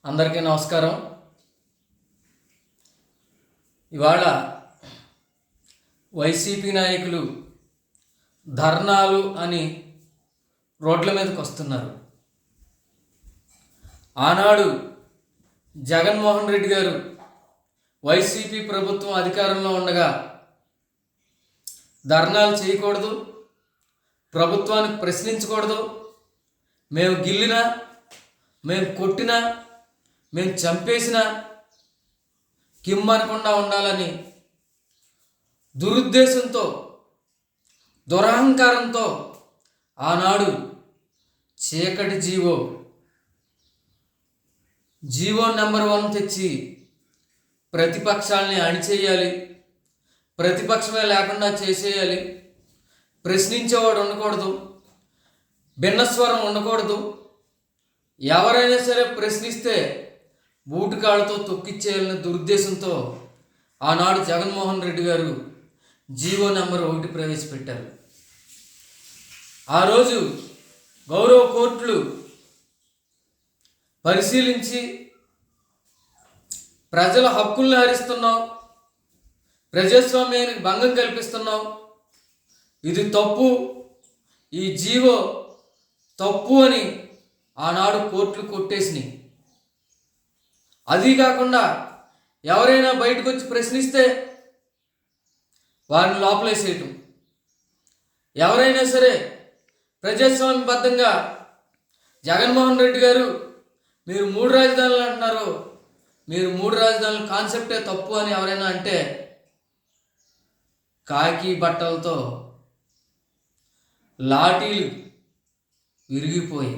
అందరికీ నమస్కారం. ఇవాళ వైసీపీ నాయకులు ధర్నాలు అని రోడ్ల మీదకి వస్తున్నారు. ఆనాడు జగన్మోహన్ రెడ్డి గారు వైసీపీ ప్రభుత్వం అధికారంలో ఉండగా ధర్నాలు చేయకూడదు, ప్రభుత్వానికి ప్రశ్నించకూడదు, మేము గిల్లినా, మేము కొట్టినా, మేము చంపేసినా కిమ్మనకుండా ఉండాలని దురుద్దేశంతో, దురహంకారంతో ఆనాడు చీకటి జీవో నెంబర్ 1 తెచ్చి ప్రతిపక్షాలని అణిచేయాలి, ప్రతిపక్షమే లేకుండా చేసేయాలి, ప్రశ్నించేవాడు ఉండకూడదు, భిన్నస్వరం ఉండకూడదు, ఎవరైనా సరే ప్రశ్నిస్తే బూటుకాళ్ళతో తొక్కిచ్చేయాలనే దురుద్దేశంతో ఆనాడు జగన్మోహన్ రెడ్డి గారు జీవో నెంబర్ 1 ప్రవేశపెట్టారు. ఆ రోజు గౌరవ కోర్టులు పరిశీలించి ప్రజల హక్కుల్ని హరిస్తున్నావు, ప్రజాస్వామ్యానికి భంగం కల్పిస్తున్నావు, ఇది తప్పు, ఈ జీవో తప్పు అని ఆనాడు కోర్టులు కొట్టేసినాయి. అది కాకుండా ఎవరైనా బయటకు వచ్చి ప్రశ్నిస్తే వారిని లోపలేసేయటం, ఎవరైనా సరే ప్రజాస్వామ్యబద్ధంగా జగన్మోహన్ రెడ్డి గారు మీరు 3 రాజధానులు అంటున్నారు, మీరు 3 రాజధానుల కాన్సెప్టే తప్పు అని ఎవరైనా అంటే కాకి బట్టలతో లాఠీలు విరిగిపోయి.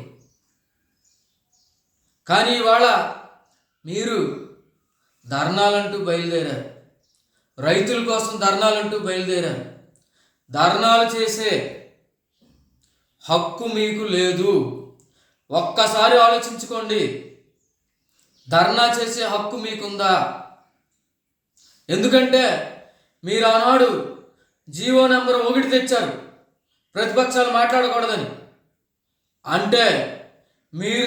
కానీ ఇవాళ మీరు ధర్నాలంటూ బయలుదేరారు, రైతుల కోసం ధర్నాలంటూ బయలుదేరారు. ధర్నాలు చేసే హక్కు మీకు లేదు. ఒక్కసారి ఆలోచించుకోండి, ధర్నా చేసే హక్కు మీకుందా? ఎందుకంటే మీరు ఆనాడు జీవో నెంబర్ 1 తెచ్చారు, ప్రతిపక్షాలు మాట్లాడకూడదని. అంటే మీరు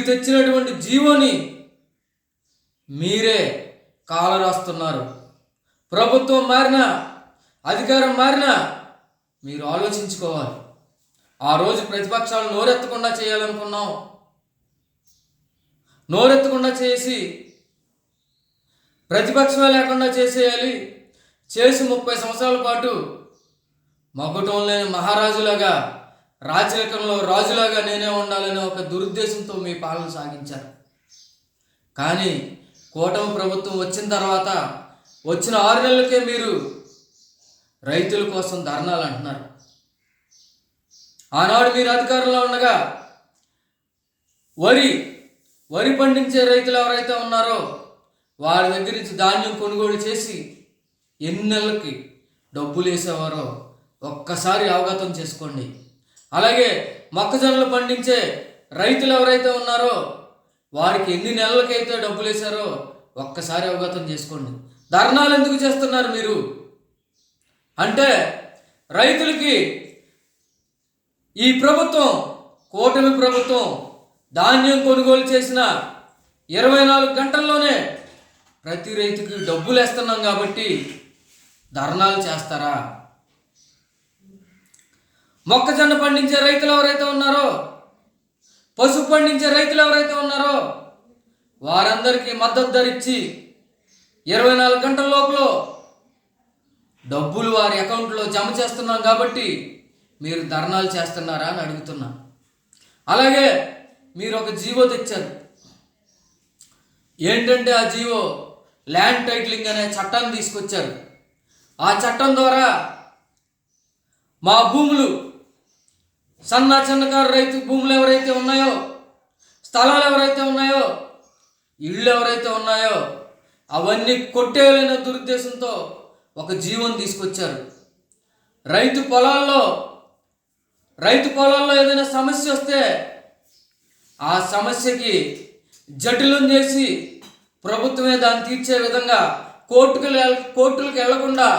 తెచ్చినటువంటి జీవోని మీరే కాలరాస్తున్నారు. ప్రభుత్వం మారినా, అధికారం మారినా మీరు ఆలోచించుకోవాలి. ఆ రోజు ప్రతిపక్షాలు నోరెత్తకుండా చేయాలనుకున్నాం, నోరెత్తకుండా చేసి ప్రతిపక్షమే లేకుండా చేసేయాలి, చేసి 30 సంవత్సరాల పాటు మగటం లేని మహారాజులాగా, రాచరికంలో రాజులాగా నేనే ఉండాలనే ఒక దురుద్దేశంతో మీ పాలన సాగించారు. కానీ కూటమి ప్రభుత్వం వచ్చిన తర్వాత వచ్చిన 6 నెలలకే మీరు రైతుల కోసం ధర్నాలు అంటున్నారు. ఆనాడు మీరు అధికారంలో ఉండగా వరి పండించే రైతులు ఎవరైతే ఉన్నారో వారి దగ్గర నుంచి ధాన్యం కొనుగోలు చేసి ఎన్ని నెలలకి డబ్బులు వేసేవారో ఒక్కసారి అవగతం చేసుకోండి. అలాగే మొక్కజొన్నలు పండించే రైతులు ఎవరైతే ఉన్నారో వారికి ఎన్ని నెలలకైతే డబ్బులు వేశారో ఒక్కసారి అవగతం చేసుకోండి. ధర్నాలు ఎందుకు చేస్తున్నారు మీరు అంటే, రైతులకి ఈ ప్రభుత్వం, కూటమి ప్రభుత్వం ధాన్యం కొనుగోలు చేసిన 24 గంటల్లోనే ప్రతి రైతుకి డబ్బులు వేస్తున్నాం కాబట్టి ధర్నాలు చేస్తారా? మొక్కజొన్న పండించే రైతులు ఎవరైతే ఉన్నారో, పసుపు పండించే రైతులు ఎవరైతే ఉన్నారో వారందరికీ మద్దతు ధర ఇచ్చి 24 గంటల లోపల డబ్బులు వారి అకౌంట్లో జమ చేస్తున్నాం కాబట్టి మీరు ధర్నాలు చేస్తున్నారా అని అడుగుతున్నా. అలాగే మీరు ఒక జీవో తెచ్చారు. ఏంటంటే ఆ జీవో ల్యాండ్ టైటిలింగ్ అనే చట్టాన్ని తీసుకొచ్చారు. ఆ చట్టం ద్వారా మా భూములు, చిన్నకారు రైతు భూములు ఎవరైతే ఉన్నాయో, స్థలాలు ఎవరైతే ఉన్నాయో, ఇళ్ళు ఎవరైతే ఉన్నాయో అవన్నీ కొట్టేయాలనే దురుద్దేశంతో ఒక జీవోని తీసుకొచ్చారు. రైతు పొలాల్లో ఏదైనా సమస్య వస్తే ఆ సమస్యకి జటిలం చేసి ప్రభుత్వమే దాన్ని తీర్చే విధంగా కోర్టులకు వెళ్లకుండా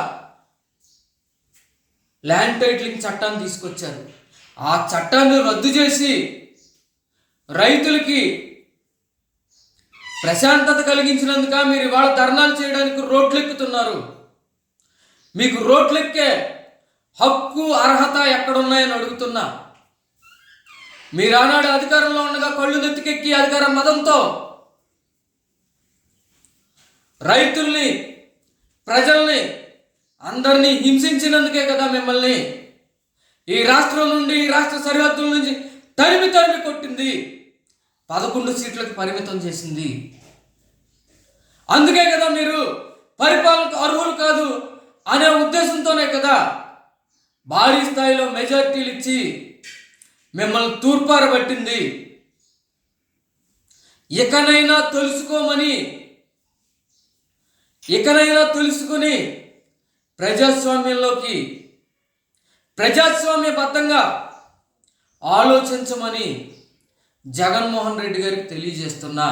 ల్యాండ్ టైటిలింగ్ చట్టాన్ని తీసుకొచ్చారు. ఆ చట్టాన్ని రద్దు చేసి రైతులకి ప్రశాంతత కలిగించినందుక మీరు ఇవాళ ధర్నాలు చేయడానికి రోడ్లు ఎక్కుతున్నారు. మీకు రోడ్లెక్కే హక్కు అర్హత ఎక్కడున్నాయని అడుగుతున్నా. మీరు ఆనాడు అధికారంలో ఉండగా కళ్ళు నెత్తికెక్కి అధికార మదంతో రైతుల్ని, ప్రజల్ని అందరినీ హింసించినందుకే కదా మిమ్మల్ని ఈ రాష్ట్రం నుండి, ఈ రాష్ట్ర సరిహద్దుల నుంచి తరిమి కొట్టింది, 11 సీట్లకు పరిమితం చేసింది. అందుకే కదా మీరు పరిపాలనకు అర్హులు కాదు అనే ఉద్దేశంతోనే కదా భారీ స్థాయిలో మెజార్టీలు ఇచ్చి మిమ్మల్ని తూర్పారబట్టింది. ఇకనైనా తెలుసుకుని ప్రజాస్వామ్యబద్ధంగా ఆలోచించమని జగన్మోహన్ రెడ్డి గారికి తెలియజేస్తున్నా.